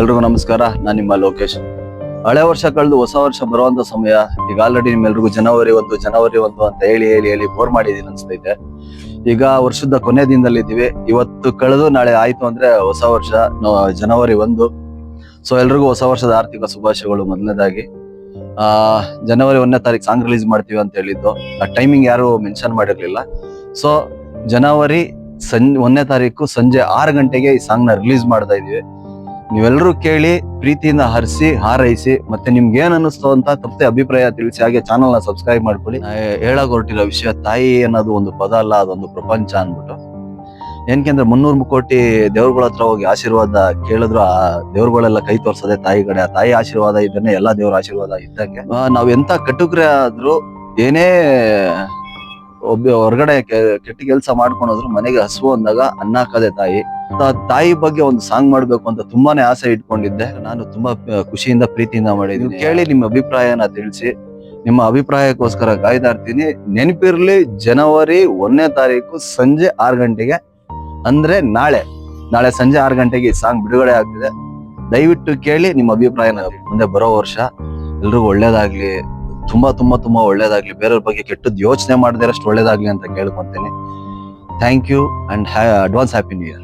ಎಲ್ರಿಗೂ ನಮಸ್ಕಾರ. ನಾನು ನಿಮ್ಮ ಲೋಕೇಶ್. ಹಳೆ ವರ್ಷ ಕಳೆದು ಹೊಸ ವರ್ಷ ಬರುವಂತ ಸಮಯ. ಈಗ ಆಲ್ರೆಡಿ ನಿಮ್ಮೆಲ್ರಿಗೂ ಜನವರಿ ಒಂದು ಅಂತ ಹೇಳಿ ಬೋರ್ ಮಾಡಿದೀನಿ ಅನ್ಸ್ತೈತೆ. ಈಗ ವರ್ಷದ ಕೊನೆ ದಿನದಲ್ಲಿ ಇದ್ದೀವಿ. ಇವತ್ತು ಕಳೆದು ನಾಳೆ ಆಯ್ತು ಅಂದ್ರೆ ಹೊಸ ವರ್ಷ ಜನವರಿ 1. ಸೊ ಎಲ್ರಿಗೂ ಹೊಸ ವರ್ಷದ ಆರ್ಥಿಕ ಶುಭಾಶಯಗಳು. ಮೊದಲನೇದಾಗಿ ಜನವರಿ 1ನೇ ತಾರೀಕು ಸಾಂಗ್ ರಿಲೀಸ್ ಮಾಡ್ತೀವಿ ಅಂತ ಹೇಳಿದ್ದು. ಆ ಟೈಮಿಂಗ್ ಯಾರು ಮೆನ್ಷನ್ ಮಾಡಿರ್ಲಿಲ್ಲ. ಸೊ ಜನವರಿ 1ನೇ ತಾರೀಕು ಸಂಜೆ 6 ಗಂಟೆಗೆ ಈ ಸಾಂಗ್ ನ ರಿಲೀಸ್ ಮಾಡ್ತಾ ಇದೀವಿ. ನೀವೆಲ್ಲರೂ ಕೇಳಿ ಪ್ರೀತಿಯಿಂದ ಹರಿಸಿ ಹಾರೈಸಿ, ಮತ್ತೆ ನಿಮ್ಗೆ ಏನ್ ಅನ್ನಿಸ್ತು ಅಂತ ತಪ್ಪದೆ ಅಭಿಪ್ರಾಯ ತಿಳಿಸಿ. ಹಾಗೆ ಚಾನಲ್ ನ ಸಬ್ಸ್ಕ್ರೈಬ್ ಮಾಡ್ಕೊಳ್ಳಿ. ಹೇಳಕ್ ಹೊರಟಿರೋ ವಿಷಯ, ತಾಯಿ ಅನ್ನೋದು ಒಂದು ಪದ ಅಲ್ಲ, ಅದೊಂದು ಪ್ರಪಂಚ ಅನ್ಬಿಟ್ಟು. ಏನ್ಕೆಂದ್ರೆ 300 ಕೋಟಿ ದೇವ್ರಗಳ ಹತ್ರ ಹೋಗಿ ಆಶೀರ್ವಾದ ಕೇಳಿದ್ರು ಆ ದೇವ್ರಗಳೆಲ್ಲ ಕೈ ತೋರ್ಸದೆ ತಾಯಿ ಕಡೆ. ಆ ತಾಯಿ ಆಶೀರ್ವಾದ ಇದ್ದಾನೆ ಎಲ್ಲಾ ದೇವ್ರ ಆಶೀರ್ವಾದ ಇದ್ದಂಗೆ. ನಾವ್ ಎಂತ ಕಟುಕ್ರೆ ಆದ್ರೂ, ಏನೇ ಹೊರಗಡೆ ಕೆಟ್ಟ ಕೆಲಸ ಮಾಡ್ಕೊಂಡೋದ್ರು ಮನೆಗೆ ಹಸುವು ಅಂದಾಗ ಅನ್ನ ಹಾಕದೆ ತಾಯಿ. ತಾಯಿ ಬಗ್ಗೆ ಒಂದು ಸಾಂಗ್ ಮಾಡ್ಬೇಕು ಅಂತ ತುಂಬಾನೇ ಆಸೆ ಇಟ್ಕೊಂಡಿದ್ದೆ. ನಾನು ತುಂಬಾ ಖುಷಿಯಿಂದ ಪ್ರೀತಿಯಿಂದ ಮಾಡಿದ್ದೀನಿ. ಕೇಳಿ ನಿಮ್ಮ ಅಭಿಪ್ರಾಯನ ತಿಳಿಸಿ. ನಿಮ್ಮ ಅಭಿಪ್ರಾಯಕ್ಕೋಸ್ಕರ ಕಾಯ್ತಾ ಇರ್ತೀನಿ. ನೆನಪಿರ್ಲಿ, ಜನವರಿ 1ನೇ ತಾರೀಕು ಸಂಜೆ 6 ಗಂಟೆಗೆ, ಅಂದ್ರೆ ನಾಳೆ ಸಂಜೆ 6 ಗಂಟೆಗೆ ಈ ಸಾಂಗ್ ಬಿಡುಗಡೆ ಆಗ್ತಿದೆ. ದಯವಿಟ್ಟು ಕೇಳಿ ನಿಮ್ಮ ಅಭಿಪ್ರಾಯನ. ಮುಂದೆ ಬರೋ ವರ್ಷ ಎಲ್ರಿಗೂ ಒಳ್ಳೇದಾಗ್ಲಿ, ತುಂಬಾ ಒಳ್ಳೇದಾಗ್ಲಿ. ಬೇರೆಯವ್ರ ಬಗ್ಗೆ ಕೆಟ್ಟದ್ದು ಯೋಚನೆ ಮಾಡದೇ ಅಷ್ಟು ಒಳ್ಳೇದಾಗ್ಲಿ ಅಂತ ಕೇಳ್ಕೊಂತೀನಿ. Thank you and advance happy new year.